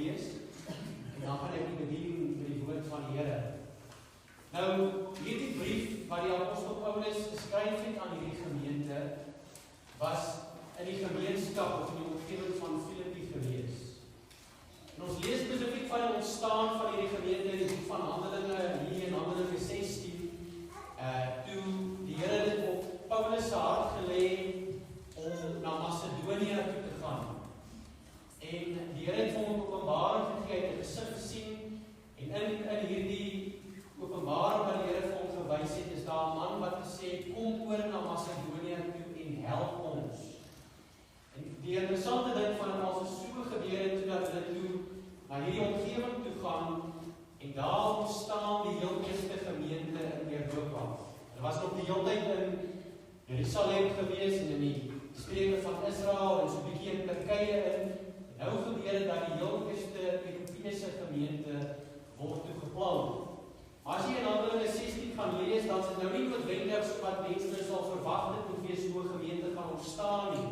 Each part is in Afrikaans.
lees, en dan gaan ek die bediening met die woord van die Here. Nou, hierdie brief wat die apostel Paulus geskryf het aan hierdie gemeente, was in die gemeenskap of in die omgewing van Filippi gewees. En ons lees spesifiek van die ontstaan van hierdie gemeente in die boek van Handelinge, hier in Handelinge 16, toe die Here dit op Paulus se hart gelê om na Macedonië toe te gaan. En die Here het hom 'n openbaring gegee, hy het 'n gesig gesien, en in hierdie openbaring wat die Here vir hom gewys het, is daar 'n man wat gesê het, kom oor na Macedonië toe en help ons. En die interessante ding van dit as so gebeur het, toe dat hulle toe na hierdie omgewing toe gaan, en daar ontstaan die heel eerste gemeente in Europa. Hulle was nog die hele tyd in Jerusalem gewees en in die streke van Israel en so 'n bietjie in Turkye in. En nou gebeur dit dat die heel eerste Europese gemeente word toe geplant. Maar as jy in Handelinge 16 gaan lees, dan is dit nou nie noodwendig so wat mense sal verwag het hoe weer so 'n gemeente gaan ontstaan nie.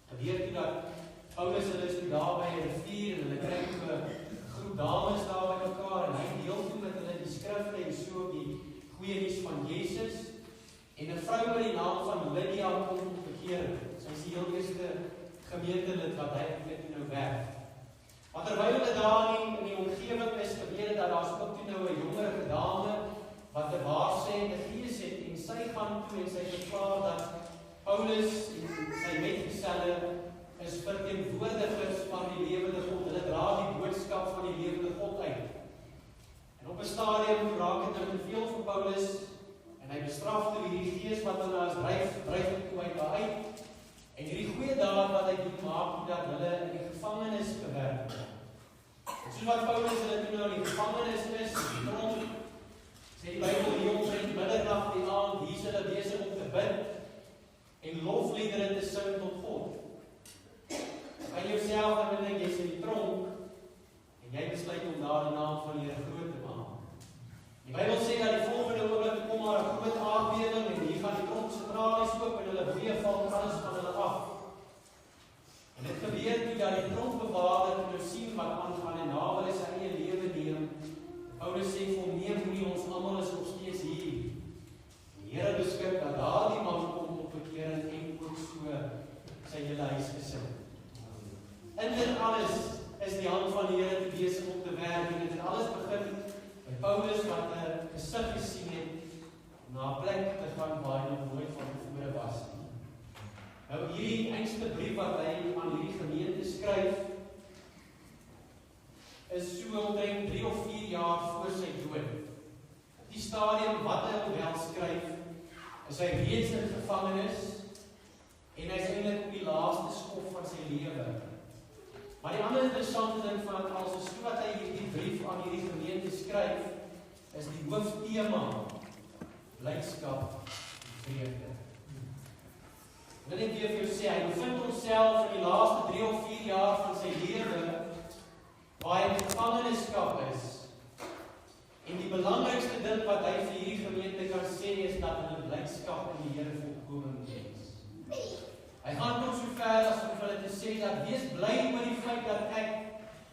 Gebeur toe dat Paulus hulle is daar by 'n rivier en hulle kry 'n groep dames daar by mekaar en hy deel toe met hulle die skrifte en so die goeie nuus van Jesus. En 'n vrou met die naam van Lydia kom tot bekering. Sy is die heel eerste gemeentelid wat hy met nou werk. Maar terwyl hulle daar in die omgewing is, gebeur dit dat daar ook toe nou 'n jongerige dame wat 'n waarsêende gees het en sy gaan toe en sy verklaar dat Paulus en sy metgeselle is verteenwoordigers van die lewende God. Hulle dra die boodskap van die lewende God uit. En op 'n stadium raak dit nou te veel vir Paulus en hy bestraf toe hierdie gees wat hulle as dryf toe uit. En hierdie goeie daad wat hy doen maak dat hulle in die gevangenis gewerk word. En soos wat Paulus hulle toe nou in die gevangenis is, sê die Bybel hier omtrent middernag die aand, hier is hulle besig om te bid en lofliedere te sing tot God. By jouself en wanneer jy is in die tronk en jy besluit om daar die naam van die Here groot te maak. Die Bybel sê dat die volgende oomblik kom maar 'n groot aardbewing en hier gaan die tronksentrales oop en hulle breë val alles van hulle af. En dit gebeur toe dat die tronkbewaarder nou sien wat aangaan en naby sy eie lewe neem. Paulus sê vir hom, nee, moenie, ons almal is nog steeds hier. Die Here beskik dat daardie man kom op bekering en ook so sy hele huisgesin. In dit alles is die hand van die Here besig om te werk en dit het alles begin by Paulus wat 'n gesig gesien het na 'n plek te gaan waar hy nog nooit van tevore was. Nou hierdie einste brief wat hy aan hierdie gemeente skryf is so omtrent 3 of 4 jaar voor sy dood. Op die stadium wat hy wel skryf, is hy reeds in gevangenis en hy is eintlik op die laaste skof van sy lewe. Maar die ander interessante ding van alles is so wat hy hierdie brief aan hierdie gemeente skryf, is die hooftema blydskap en vreugde. Wil ek weer vir jou sê, hy bevind homself in die laaste 3 of 4 jaar van sy lewe waar hy in gevangenskap is. En die belangrikste ding wat hy vir hierdie gemeente kan sê is dat hulle blydskap in die Here volkome is. Hy gaan tot so ver as om hulle te sê dat wees bly oor die feit dat ek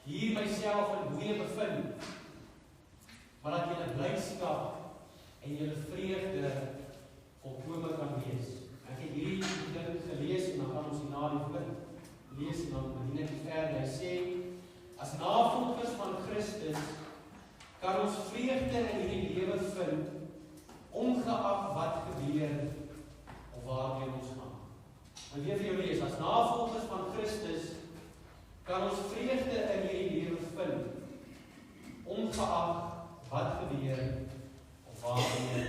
hier myself in boeye bevind, maar dat julle blydskap en julle vreugde volkome kan wees. Ek het hierdie ding gelees en dan gaan ons hierna die woord lees en dan bedien ek verder. Hy sê, as navolgers van Christus kan ons vreugde in hierdie lewe vind, ongeag wat gebeur of waarheen ons gaan. En weer vir jou lees, as navolgers van Christus kan ons vreugde in hierdie lewe vind, ongeag wat gebeur of waarheen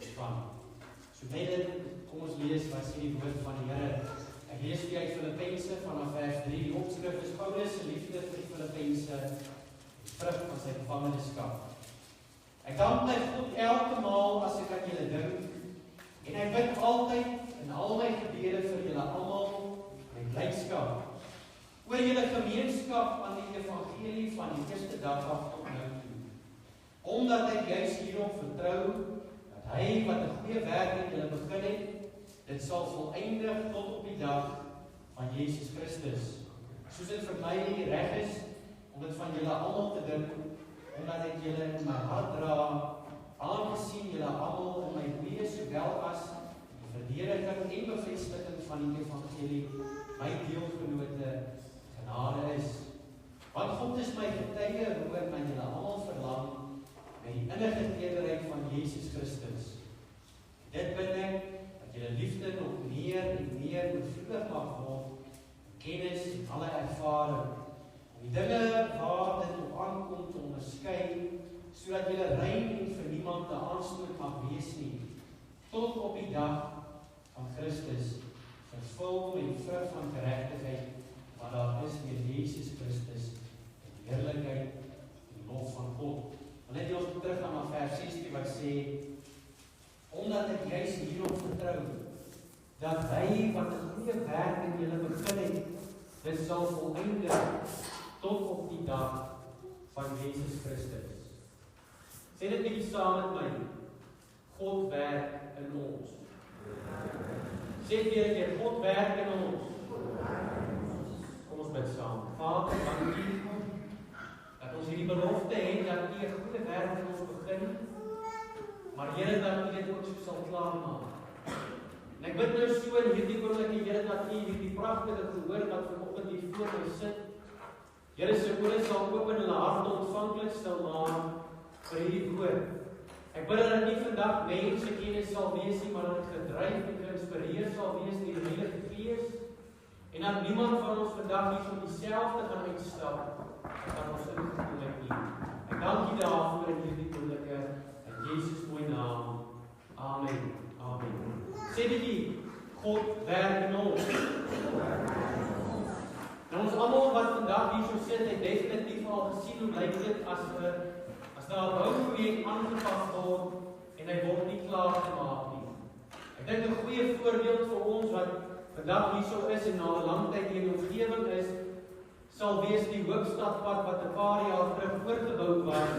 ons gaan. So met dit, kom ons lees wat sê die woord van die Here. Ek lees vir uit Filippense vanaf vers 3. Die opskrif is Paulus se liefde vir die Filippense, die vrug van sy gevangenskap. Ek dank my God elke maal as ek aan julle dink, en ek bid altyd in al my gebede vir julle almal met blydskap oor julle gemeenskap aan die evangelie van die eerste dag af tot nou toe. Omdat ek juis hierop vertrou dat hy wat 'n goeie werk in julle begin het, dit sal volëindig tot op die dag van Jesus Christus. Soos dit vir my reg is om dit van julle almal te dink, omdat ek julle in my hart dra, aangesien julle almal in my wees sowel as die verdediging en bevestiging van die evangelie my deelgenote genade is. Want God is my getuie hoe ek aan julle almal verlang met die innige tederheid van Jesus Christus. Dit bid ek, dat julle liefde nog meer en meer oorvloedig mag word, kennis en alle ervaring, om die dinge waar dit op aankom te onderskei, sodat julle rein en vir niemand te aanstoot mag wees nie, tot op die dag van Christus, vervul met die vrug van geregtigheid, wat daar is deur Jesus Christus, in heerlikheid en lof van God. En net ons terug aan vers 16 wat sê, omdat ek juist hierop vertrou, dat hy wat 'n goeie werk in julle begin het, dit sal volëindig tot op die dag van Jesus Christus. Sê dit net saam met my, God werk in ons. Sê weer een keer, God werk in ons. Kom ons bid saam. Vader, dankie dat ons hierdie belofte het, dat U 'n goeie werk in ons begin, maar Here, dat U dit ook so sal klaarmaak. En ek bid nou so in hierdie oomblikke, Here, dat U hierdie pragtige gehoor wat vanoggend hier voor my sit, Here se ore sal open en hulle harte ontvanklik sal maak vir hierdie woord. Ek bid dat nie vandag mense kennis sal wees nie, maar dat dit gedryf en geïnspireer sal wees deur die Heilige Gees, en dat niemand van ons vandag nie van dieselfde gaan uitstap as ons ingevoel het nie. Ek dank U daarvoor in hierdie oomblikke, in Jesus mooi naam. Amen. Amen. Sê dit, God werk in ons. En ons almal wat vandag hier so sit, het definitief al gesien hoe lyk dit as daar 'n bouprojek aangepak word en hy word nie klaar gemaak nie. Ek dink 'n goeie voorbeeld vir ons wat vandag hier so is en na 'n lang tyd in die omgewing is, sal wees die Hoopstadpad wat 'n paar jaar terug oorgebou was.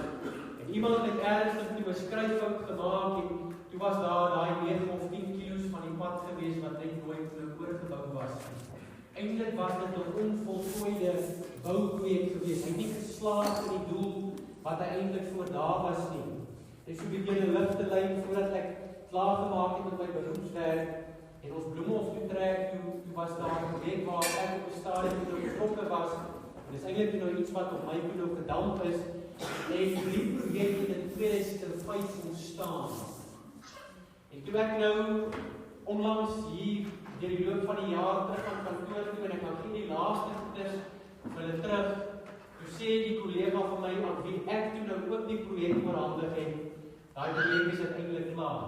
En iemand het ernstig toe 'n skryffout gemaak en toe was daar daai 9 of 10 kilos van die pad gewees wat net nooit oorgebou was. Eintlik was dit 'n onvoltooide bouprojek gewees. Hy het nie geslaag in die doel wat hy eintlik voor daar was nie. Ek so 'n bietjie 'n ligte lyn voordat ek klaar gemaak het met my beroepswerk en ons Bloemhof toe trek, toe was daar 'n projek waar ek op die stadium betrokke was. En dis eintlik nou iets wat op my nou gedamp is. En die projek het in 2005 ontstaan. En toe ek nou onlangs hier deur die loop van die jaar terug aan kantoor toe en ek gaan gee die laaste goeders vir hulle terug. Toe sê die kollega van my aan wie ek toe nou ook die projek oorhandig het, daai projek is uiteindelik klaar.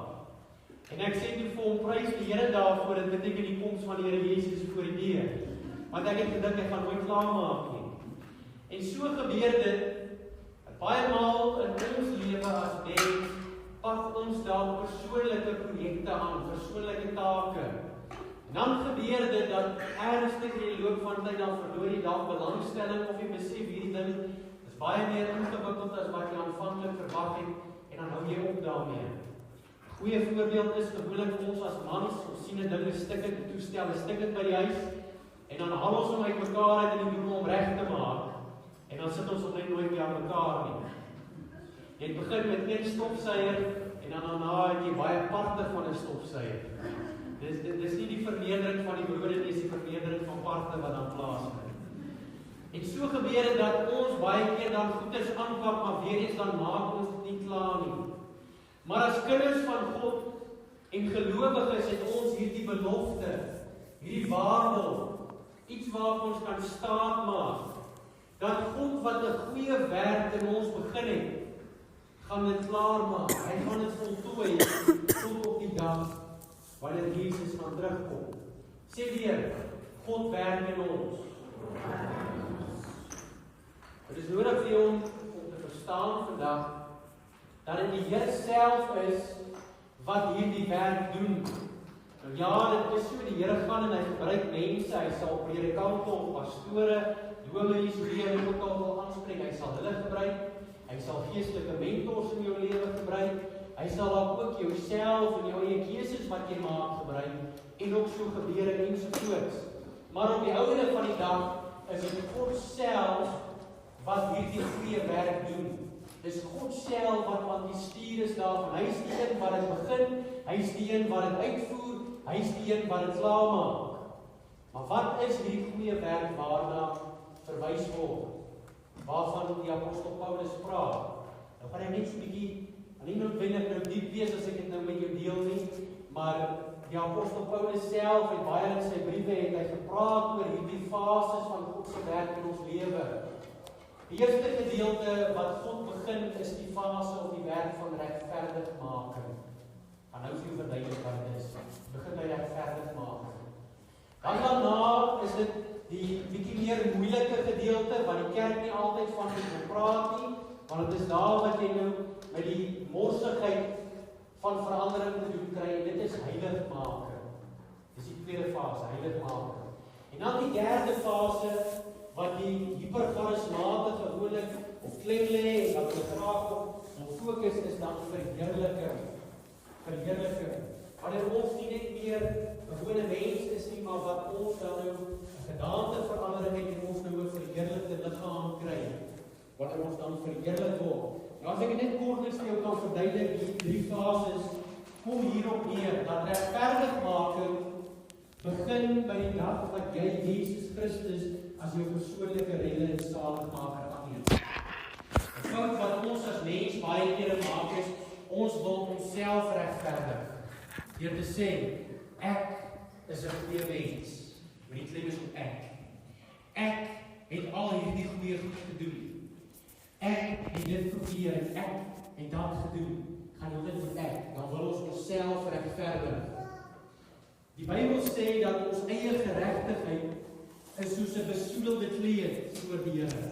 En ek sê toe vir hom, prys die Here daarvoor, dit beteken die koms van die Here Jesus voor die deur. Want ek het gedink ek gaan nooit klaar maak nie. En so gebeur dit, baie maal in ons lewe as mens, pak ons dan persoonlike projekte aan, persoonlike take. En dan gebeur dit dat ernstig in die loop van tyd dan verloor jy dalk belangstelling of jy besef hierdie ding is baie meer ingewikkeld as wat jy aanvanklik verwag het en dan hou jy op daarmee. 'n Goeie voorbeeld is gewoonlik ons as mans, ons sien 'n ding is stikkend, toestel is stikkend by die huis en dan haal ons hom uit mekaar uit en die doen om reg te maak en dan sit ons op net nooit meer aan mekaar nie. Jy begin met een stofsuier en dan daarna het jy baie parte van 'n stofsuier. Dis nie die vermeerdering van die brood nie, dis die vermeerdering van parte wat dan plaasvind. En so gebeur dit dat ons baie keer dan goeders aanpak, maar weer eens dan maak ons dit nie klaar nie. Maar as kinders van God en gelowiges het ons hierdie belofte, hierdie waarborg, iets waarop ons kan staat maak, dat God wat 'n goeie werk in ons begin het, gaan dit klaar maak. Hy gaan dit voltooi tot op die dag wanneer Jesus gaan terugkom. Sê weer, God werk in ons. Het is nodig vir jou om te verstaan vandag dat dit die Here self is wat hierdie werk doen. Nou ja, dit is so, die Here gaan en hy gebruik mense, hy sal predikante of pastore, dominees, wie hy ook al wil aanspreek, hy sal hulle gebruik, hy sal geestelike mentors in jou lewe gebruik, hy sal ook jouself en jou eie keuses wat jy maak gebruik, en ook so gebeure ensovoorts. Maar op die ouene van die dag is dit God self wat hierdie goeie werk doen. Dis God self wat aan die stuur is daarvan. Hy is die een wat dit begin, hy is die een wat dit uitvoer, hy is die een wat dit klaarmaak. Maar wat is hierdie goeie werk waarna verwys word? Waarvan die apostel Paulus praat? Nou gaan ek net so 'n bietjie, nie noodwendig nou diep wees as ek dit nou met jou deel nie, maar die apostel Paulus self en baie in sy briewe het hy gepraat oor hierdie fases van God se werk in ons lewe. Die eerste gedeelte wat God begin is die fase of die werk van regverdigmaking. Gaan nou vir jou verduidelik wat dit is. Begin by regverdigmaking. Dan daarna is dit die bietjie meer moeilike gedeelte wat die kerk nie altyd van wil praat nie, want dit is daar wat jy nou met die morsigheid van verandering te doen kry, en dit is heiligmaking. Dis die tweede fase, heiligmaking. En dan die derde fase, wat die hypercharismate gewoonlik of klem lê, en wat hulle graag op fokus is dan verheerliking. Verheerliking. Wanneer ons nie net meer 'n gewone mens is nie, maar wat ons dan nou 'n gedaanteverandering het en ons nou 'n verheerlikte liggaam kry. Wanneer ons dan verheerlik word. Nou as ek net kortliks vir jou kan verduidelik, die drie fases kom hierop neer, dat regverdigmaking begin by die dag wat jy Jesus Christus as jou persoonlike redder en saligmaker aanneem. 'n Fout wat ons as mens baie kere maak is, ons wil onsself regverdig deur te sê, ek is 'n goeie mens. Maar die klem is op ek. Ek het al hierdie goeie goed gedoen. Ek het dit probeer en ek het dat gedoen. Gaan jy dit met ek? Dan wil ons onsself regverdig. Die Bybel sê dat ons eie geregtigheid is soos 'n besoedelde kleed voor die Here.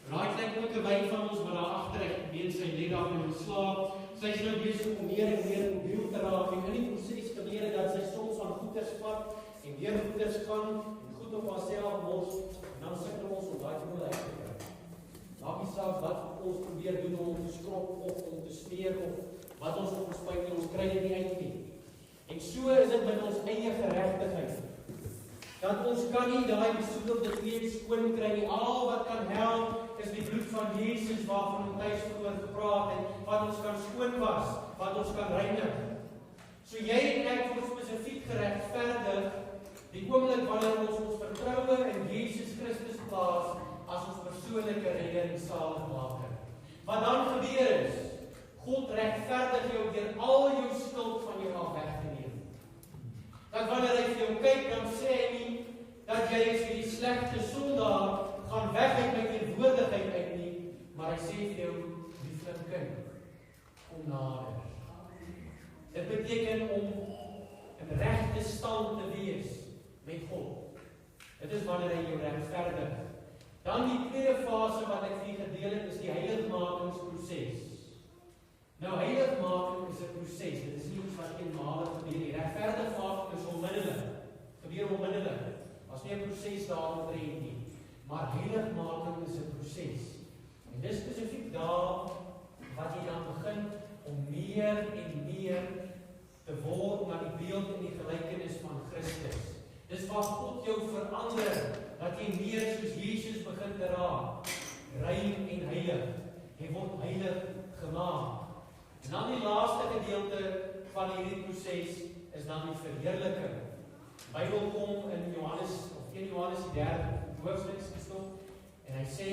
Raai klein ook 'n wyf van ons wat daar agter ek meen sy lê daar in slaap. Sy is nou besig om meer en meer mobiel te raak en in die proses gebeur dit dat sy soms van goeders vat en weer goeders gaan en goed op haarself mors en dan sukkel ons om daai te uit te kry. Maak nie saak wat ons probeer doen om te skrob of om te smeer of wat ons op ons spyt en ons kry dit nie uit nie. En so is dit met ons eie geregtigheid. Dat ons kan nie daai besoedelde kleed skoon kry nie. Al wat kan help is die bloed van Jesus waarvan ons tyd vroeër gepraat het, wat ons kan skoon was, wat ons kan reinig. So jy en ek word spesifiek geregverdig die oomblik wanneer ons ons vertroue in Jesus Christus plaas as ons persoonlike redder en saligmaker. Wat dan gebeur is, God regverdig jou deur al jou skuld van jou af weg te neem. Dat wanneer hy vir jou kyk, dan sê hy nie dat jy is die slegte sondaar gaan weg uit my teenwoordigheid uit nie, maar hy sê vir jou, lieflike kind, kom nader. Dit beteken om in regte stand te wees met God. Dit is wanneer hy jou regverdig. Dan die tweede fase wat ek vir gedeel het, is die heiligmakingsproses. Nou, heiligmaking is 'n proses. Dit is nie iets wat eenmalig gebeur nie. Regverdigmaking is onmiddellik. Gebeur onmiddellik. As nie 'n proses daaromtrent nie. Maar heiligmaking is 'n proses. En dis spesifiek daar wat jy dan begin om meer en meer te word na die beeld en die gelykenis van Christus. Dis waar God jou verander, dat jy meer soos Jesus begin te raak. Rein en heilig. Jy word heilig gemaak. En dan die laaste gedeelte van hierdie proses is dan die verheerliking. Die Bybel kom in Johannes, of 1 Johannes die 3de hoofstuk gestop, en hy sê,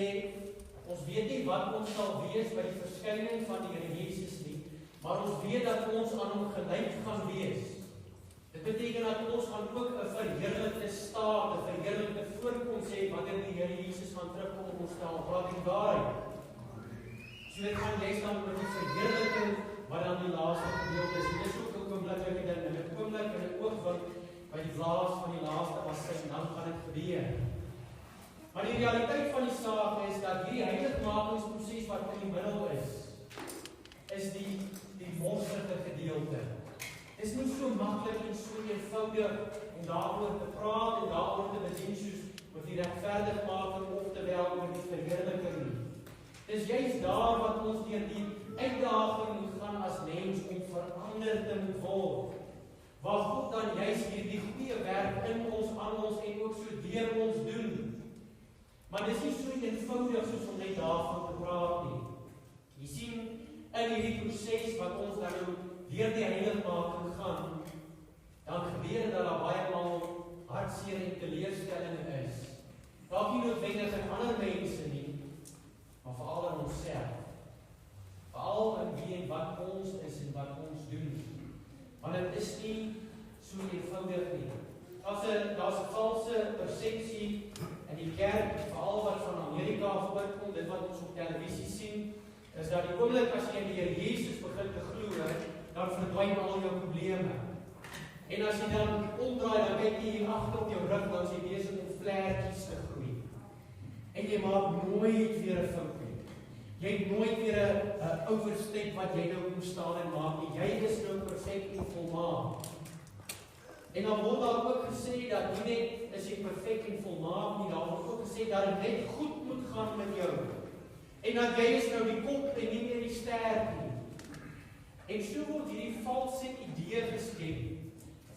ons weet nie wat ons sal wees by die verskyning van die Here Jesus nie, maar ons weet dat ons aan hom gelyk gaan wees. Dit beteken dat ons gaan ook 'n verheerlikte staat, 'n verheerlikte voorkoms hê wanneer die Here Jesus gaan terugkom op ons stel. Praat die waarheid. So dit gaan les dan oor die verheerliking wat dan die laaste gedeelte is. Dit is ook 'n oombliklike ding, 'n oomblik en 'n oogwink by die blaas van die laaste asyn, en dan gaan dit gebeur. Maar die realiteit van die saak is dat hierdie heiligmakingsproses wat in die middel is die morsige gedeelte. Dit is nie so maklik en so eenvoudig om daaroor te praat en daaroor te bedien soos oor die regverdigmaking of terwyl oor die verheerliking nie. Dis juist daar wat ons deur die uitdaging moet gaan as mens om verander te moet word. Waar God dan juist hierdie goeie werk in ons, aan ons en ook so deur ons doen. Maar dis nie so eenvoudig eenvoudig soos om net daarvan te praat nie. Jy sien, in hierdie proses wat ons dan nou deur die heiligmaking gaan, dan gebeur dit dat daar baie maal hartseer en teleurstelling is. Dalk nie noodwendig in ander mense nie, maar veral in onsself. Veral in wie en wat ons is en wat ons doen. Want dit is nie so eenvoudig nie. Daar's 'n valse persepsie in die kerk, veral wat van Amerika voorkom, dit wat ons op televisie sien, is dat die oomblik as jy in die Here Jesus begin te glo, dan verdwyn al jou probleme. En as jy dan omdraai, dan kyk jy hier agter op jou rug, dan is jy besig om vlekkies te groei. En jy maak nooit weer 'n fout nie. Jy het nooit weer 'n overstep wat jy nou moet staan en maak nie. Jy is nou perfek en volmaak. En dan word daar ook gesê dat nie net is jy perfek en volmaak nie, daar word ook gesê dat dit net goed moet gaan met jou. En dat jy is nou die kop en nie meer die stert nie. En so word hierdie valse idee geskep.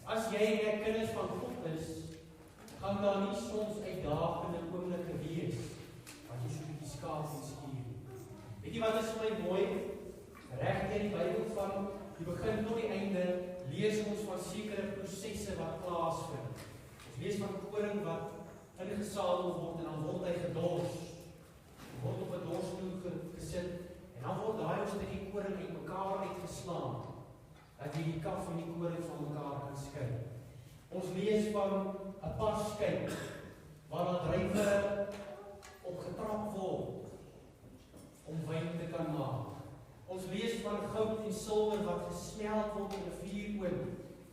As jy 'n kinders van God is, gaan daar nie soms uitdagende oomblikke wees wat jy so 'n bietjie skaaf en skuur. Weet jy wat is vir my mooi? Reg deur die Bybel van die begin tot die einde lees ons van sekere prosesse wat plaasvind. Ons lees van koring wat ingesamel word en dan word hy gedors. Word op 'n dorsstoel gesit en dan word daai ou stukkie koring uitmekaar uitgeslaan. Dat jy die kaf en die koring van mekaar kan skei. Ons lees van 'n parskyp waar daar druiwe opgetrap word om wyn te kan maak. Ons lees van goud en silwer wat gesmelt word in 'n vuuroond.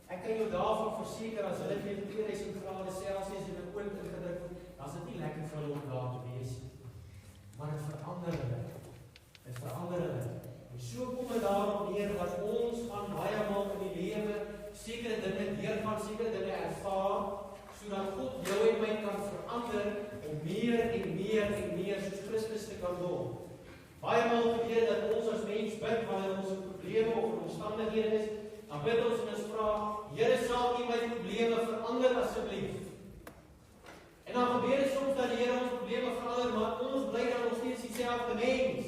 Ek kan jou daarvan verseker as hulle teen 2000 grade Celsius in 'n oond ingedruk word, dan is dit nie lekker vir hulle om daar te wees nie. Maar dit verander hulle. Dit verander hulle. En so kom dit daarop neer dat ons gaan baie maal in die lewe sekere dinge deurgaan, sekere dinge ervaar, sodat God jou en my kan verander om meer en meer en meer soos Christus te kan word. Baie maal gebeur dat ons as mens bid wanneer ons 'n probleme of omstandighede is, dan bid ons en ons vra, Here, sal U my probleme verander asseblief. En dan gebeur dit soms dat die Here ons probleme verander, maar ons bly dan nog steeds dieselfde mens.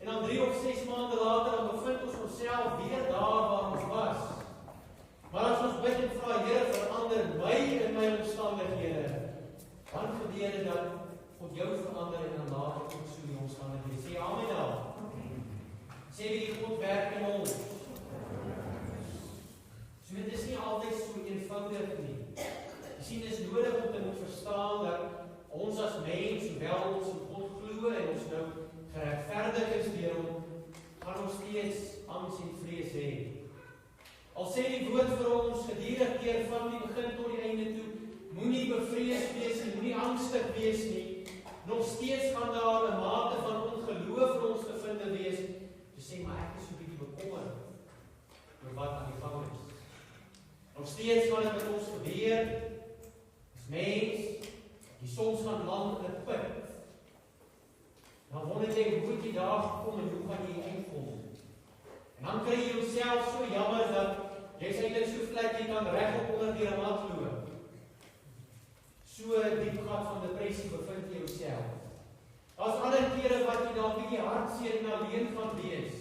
En dan 3 of 6 maande later, dan bevind ons onsself weer daar waar ons was. Maar as ons bid en vra, Here, verander my in my omstandighede, dan gebeur dit dat God jou verander en dan later ook so die omstandighede. Sê amen daar. Sê wie die God werk in ons. So dit is nie altyd so eenvoudig nie. Jy sien, dit is nodig om te moet verstaan dat ons as mens, hoewel ons in God glo en ons nou geregverdig is deur hom, gaan ons steeds angs en vrees hê. Al sê die woord vir ons gedurig deur van die begin tot die einde toe, moenie bevrees wees en moenie angstig wees nie. Nog steeds gaan daar 'n mate van ongeloof vir ons te vind wees. Jy sê maar ek is so 'n bietjie bekommerd oor wat aan die gang is. Nog steeds gaan dit met ons gebeur as mens, die soms gaan land in 'n put. Dan wonder jy hoe jy daar gekom en hoe gaan jy uitkom. En dan kry jy jouself so jammer dat jy eintlik so vlek jy kan regop onder die mat loop. So diep gat van depressie bevind jy jouself. Daar's ander kere wat jy dalk bietjie hartseer en alleen gaan wees.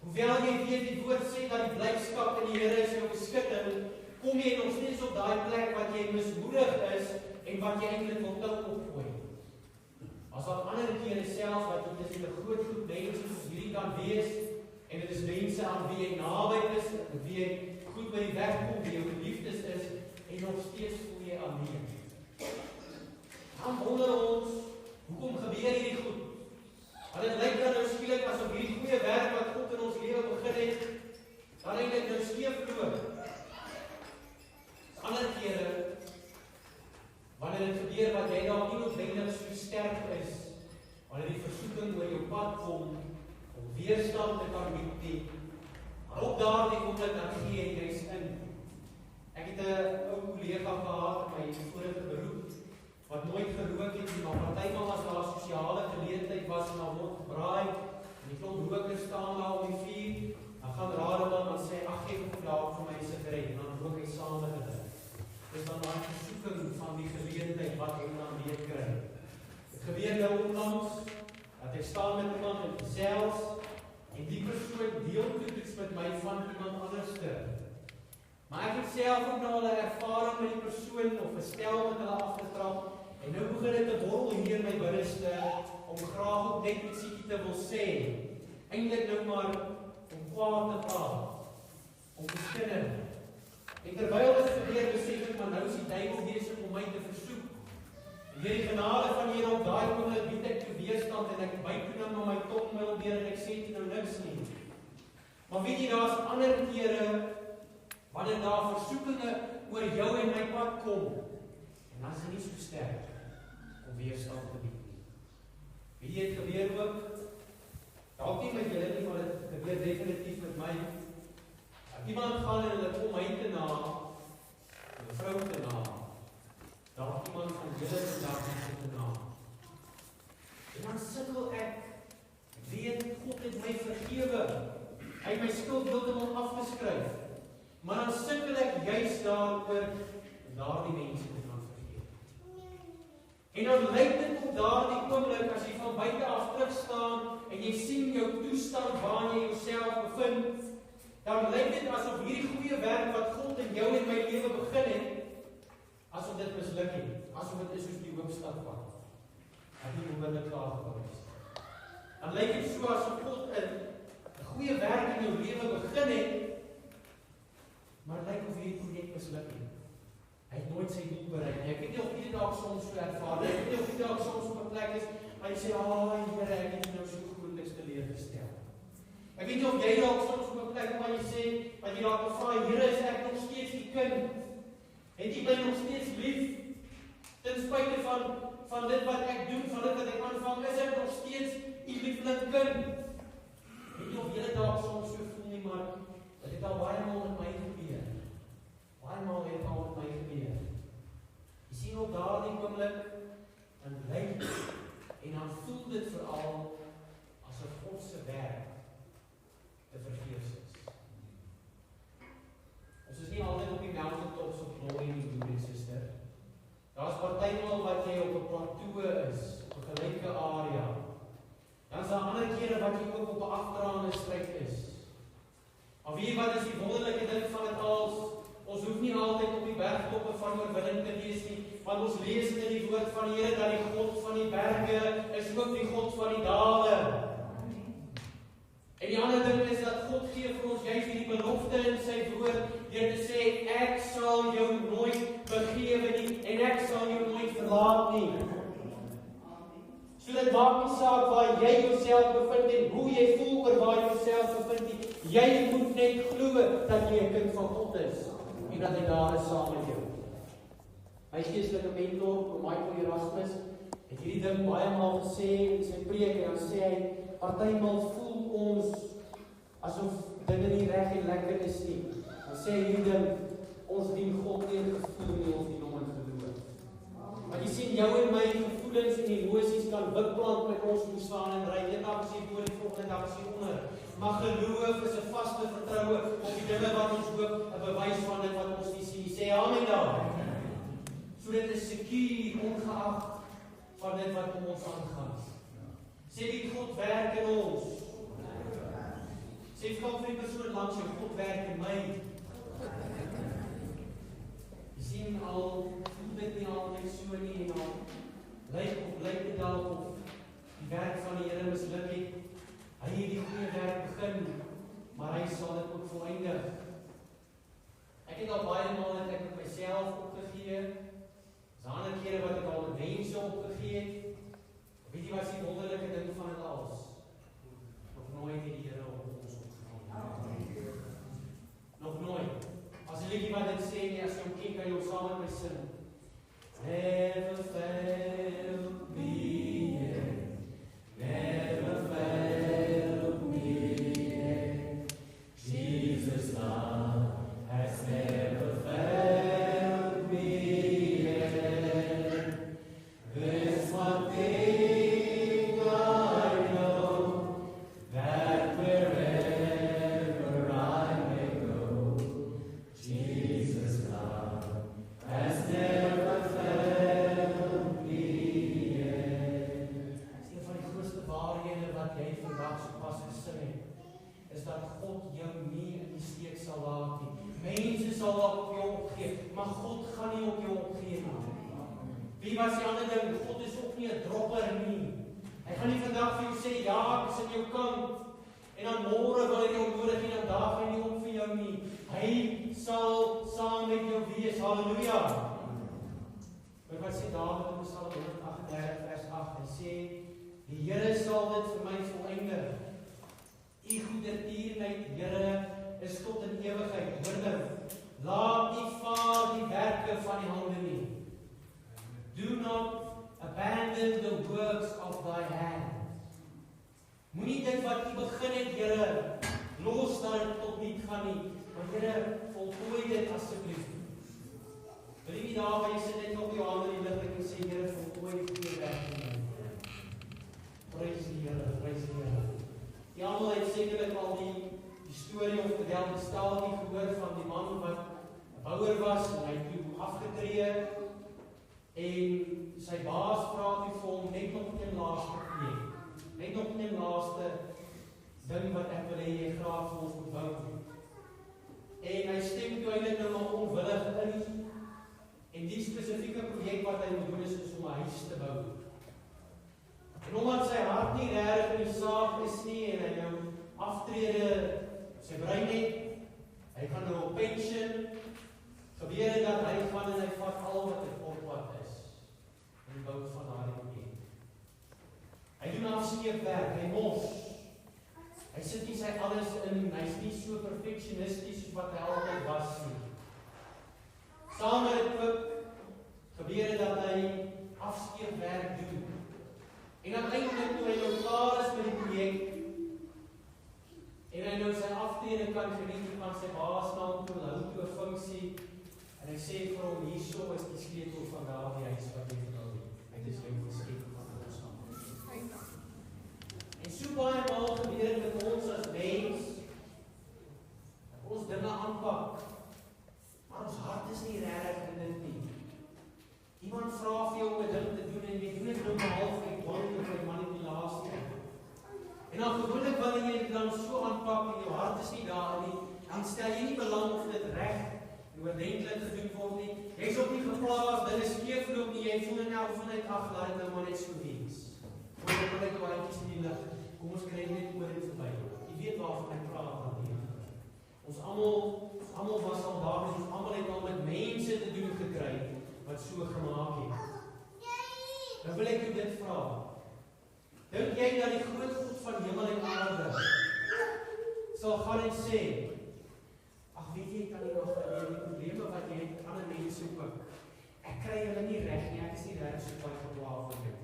Hoewel jy weet die woord sê dat die blydskap in die Here is jou beskutting, kom jy nog steeds op daai plek wat jy mismoedig is en wat jy eintlik wil tou opgooi. As daar ander kere selfs wat jy tussen 'n groot groep mense soos hierdie kan wees, en dit is mense aan wie jy naby is, en wie jy goed by die weg kom, wie jou geliefdes is, en nog steeds voel jy alleen. Dan wonder ons, hoekom gebeur hierdie goed? Want dit lyk dan nou skielik asof hierdie goeie werk wat God in ons lewe begin het, dan eintlik nou skeefloop. Ander kere, wanneer dit gebeur wat jy dalk nie noodwendig so sterk is, wanneer die versoeking oor jou pad kom, om weerstand te kan bied nie, maar op daardie oomblik dan gee jy juis in. Ek het 'n ou kollega gehad in my vorige beroep, wat nooit gerook het nie, maar partymal as daar 'n sosiale geleentheid was en daar word gebraai, en die klomp rokers staan daar op die vuur, dan gaan Rademan en sê, ag gee vir daar vir my 'n sigaret, en dan rook hy saam met hulle. Dis dan daai versoeking van die geleentheid wat hy dan weer kry. Dit gebeur nou onlangs, dat ek staan met iemand en gesels, en die persoon deel toe iets met my van iemand anderste. Maar ek het self ook nou al 'n ervaring met die persoon, of 'n stel met hulle afgetrap, en nou begin dit te borrel hier in my binneste, om graag ook net ietsiekie te wil sê, eintlik nou maar, om kwaad te praat, om te skinner. En terwyl dit gebeur, besef ek, maar nou is die duiwel besig om my te versoek. En deur die genade van die Here op daai oomblik bied ek toe weerstand en ek byt toe nou my tongmiddel deur en ek sê toe nou niks nie. Maar weet jy, daar's ander kere wanneer daar versoekinge oor jou en my pad kom, en dan is dit nie so sterk om weerstand te bied nie. Weet jy, het gebeur ook, dalk nie met julle nie, maar dit gebeur definitief met my. Iemand gaan en hulle kom my te na, 'n vrou te na, dalk iemand van julle vandag te na. En dan sukkel ek, weet God het my vergewe, hy het my skuld heeltemal afgeskryf, maar dan sukkel ek juist daaroor, daardie mense te gaan vergewe. En dan lyk dit op daardie oomblik, as jy van buite af terug staan, en jy sien jou toestand waarin jy jouself bevind, dan lyk dit asof hierdie goeie werk wat God in jou en my lewe begin het, asof dit misluk het, asof dit is soos die hoopstadpad, wat nie onmiddellik klaar gebou is. Dan lyk dit so asof God 'n goeie werk in jou lewe begin het, maar lyk of hierdie projek misluk het. Hy het nooit sy doel bereik nie. Ek weet nie of jy dalk soms so ervaar nie. Ek weet nie of jy dalk soms op 'n plek is, waar jy sê, Here, ek het nou so grootliks teleurgestel. Ek weet nie of jy dalk soms op 'n plek waar jy sê, wat jy dalk vra, Here, is ek nog steeds die kind? Het jy my nog steeds lief? Ten spyte van dit wat ek doen, van dit wat ek aanvang, is ek nog steeds u liefelike kind? Ek weet nie of jy dalk soms so voel nie, maar dit het al baie maal met my gebeur. Baie maal het al met my gebeur. Jy sien op daardie oomblik, dan lyk en dan voel dit veral asof God se werk te vergeefs is. Ons is nie altyd op die mountaintops of glory nie, broer en suster. Daar's partymal wat jy op 'n plateau is, op 'n gelyke area. Dan is daar ander kere wat jy ook op 'n agterhaande stryd is. Maar weet jy wat is die wonderlike ding van dit alles? Ons hoef nie altyd op die bergtoppe van oorwinning te wees nie, want ons lees in die woord van die Here dat die God van die berge is ook die God van die dale. En die ander ding is dat God gee vir ons juist hierdie belofte in sy woord, deur te sê, ek sal jou nooit vergewe nie, en ek sal jou nooit verlaat nie. So dit maak nie saak waar jy jouself bevind en hoe jy voel oor waar jy jouself bevind nie. Jy moet net glo dat jy 'n kind van God is, en dat hy daar is saam met jou. My geestelike mentor, Michael Erasmus, het hierdie ding baie maal gesê in sy preek, en dan sê hy, partymal voel ons asof dinge nie reg en lekker is nie. Dan sê hy hierdie ding, ons dien God nie in gevoel nie, ons dien hom in geloof. Want jy sien, jou en my gevoelens en emosies kan wikplant met ons moet staan en ry, een dag is jy voor, die volgende dag is jy onder. Maar geloof is 'n vaste vertroue op die dinge wat ons hoop, 'n bewys van dit wat ons nie sien. Sê amen daar. So dit is seker ongeag van dit wat om ons aangaan. Sê die God werk in ons. Sê vir die persoon langs jou, God werk in my. Jy sien al, voel dit nie altyd so nie, en al lyk dit dalk of die werk van die Here misluk het. Hy het die goeie werk begin, maar hy sal dit ook volëindig. Ek het al baie maal dat ek met myself opgegee, is ander kere wat ek al met mense opgegee het. Weet jy wat is die wonderlike ding van dit alles? Nog nooit het die Here op ons opgeneem. Nog nooit. As 'n liedjie wat dit sê nie, as jy hom ken, kan jy hom saam met my sing. Never failed me yet. Never failed me yet. Jesus' love has never failed me yet. There's one thing I know, that wherever I may go, Jesus' love has never failed me yet. sal dalk op jou opgee, maar God gaan nie op jou opgee nie. Wie was die ander ding? God is ook nie 'n dropper nie. Hy gaan nie vandag vir jou sê, ja, ek is aan jou kant, en dan môre wil hy jou nodig hê, dan daag hy nie op vir jou nie. Hy sal saam met jou wees, halleluja. Maar wat sê Dawid in Psalm 138 vers 8? Hy sê, die Here sal dit vir my volëindig. U goedertierenheid, Here, is tot in ewigheid. Hoor nou, laat nie vaar die werke van die hande nie. Do not abandon the works of thy hand. Moenie dit wat u begin het, Here, los dat dit tot niet gaan nie. Maar Here, voltooi dit asseblief. Wil jy nie daar waar jy sit net op jou hande in die lig en sê, Here, voltooi die werk in my. Prys die Here, prys die Here. Die almal het sekerlik al die storie of die staaltjie gehoor van die man wat 'n bouer was en hy toe afgetree en sy baas vra toe vir hom net nog een laaste projek. Net nog een laaste ding wat ek wil hê jy graag vir ons moet bou. En hy stem toe eintlik nou maar onwillig in. En die spesifieke projek wat hy moet doen is om 'n huis te bou. En omdat sy hart nie regtig in die saak is nie en hy nou aftrede sy brein het, hy gaan nou op pension, gebeur dit dat hy gaan en hy vat al wat er op wat is. En die bou van daardie projek. Hy doen afskeepwerk, hy mos. Hy sit nie sy alles in, hy's nie so perfectionisties soos wat hy altyd was nie. Saam met dit ook gebeur dit dat hy afskeepwerk doen. En uiteindelik toe hy nou klaar is met die projek en hy nou sy aftrede kan geniet van sy baas na hom toe, hou toe 'n funksie en hy sê vir hom, hierso is die sleutel van daardie huis wat jy gebou het. Hy is jou geskep van ons almal. En so baie maal gebeur dit met ons as mens, dat ons dinge aanpak, maar ons hart is nie regtig in dit nie. Iemand vra vir jou om 'n ding te doen en jy doen dit nou maar half en dwang of jy manipulasie. En dan gewoonlik wanneer jy dit dan so aanpak en jou hart is nie daar nie, dan stel jy nie belang of dit reg en oordentlik gedoen word nie. Jy's ook nie geplaas, dit is skeefloop nie, jy voel in elk geval net ag, laat dit nou maar net so wees. Voor jy net hoe uitjies in die lig, kom ons kry net oor dit verby. Jy weet waarvan ek praat dan hier. Ons almal was al daar, ons almal het al met mense te doen gekry wat so gemaak het. Dan wil ek jou dit vra. Dink jy dat die groot God van hemel en aarde sal gaan en sê, ag weet jy, kan nie nog die probleme wat jy het met ander mense ook. Ek kry hulle nie reg nie, ek is nie reg so baie geplaag van jou.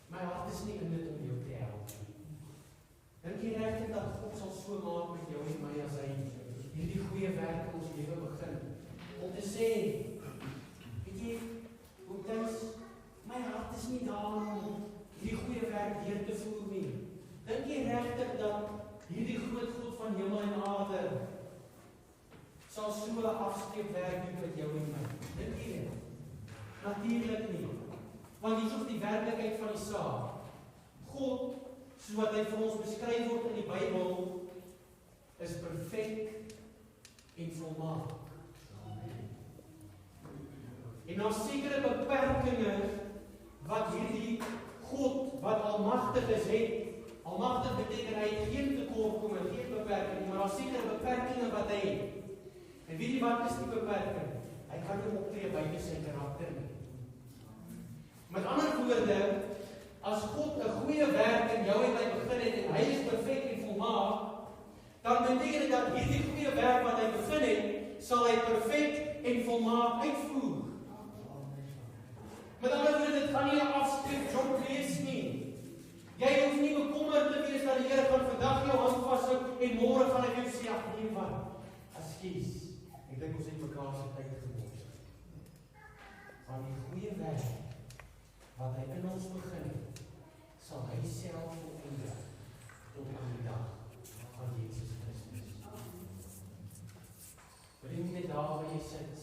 My hart is nie in dit om jou te help. Dink jy regtig dat God sal so maak met jou en my as hy hierdie goeie werk in ons lewe begin? Om te sê, weet jy, my hart is nie daar om hierdie goeie werk deur te voer nie. Dink jy regtig dat hierdie groot God van hemel en aarde sal so 'n afskeepwerk doen met jou en my? Dink jy dit? Natuurlik nie. Want hier is die werklikheid van die saak. God, soos wat hy vir ons beskryf word in die Bybel, is perfek en volmaak. En daar sekere beperkings wat hierdie God, wat almagtig is, het. Almagtig beteken hy het geen tekortkominge, geen beperking, maar daar sekere beperkings wat hy het. En weet jy wat is die beperking? Hy kan nie optree buite sy karakter nie. Met ander woorde, as God 'n goeie werk in jou en my begin het en hy is perfek en volmaak, dan beteken dit dat hierdie goeie werk wat hy begin het, sal hy perfek en volmaak uitvoer. Met ander woorde, dit gaan nie 'n afskryfjob wees nie. Jy hoef nie bekommerd te wees dat die Here van vandag jou hand vashou en môre gaan hy jou sê, ag nee wat, ekskuus, ek dink ons het mekaar se tyd gemors. Maar die goeie werk wat hy in ons begin het, sal hy self volëindig tot aan die dag van Jesus Christus. Wil jy net daar waar jy sit,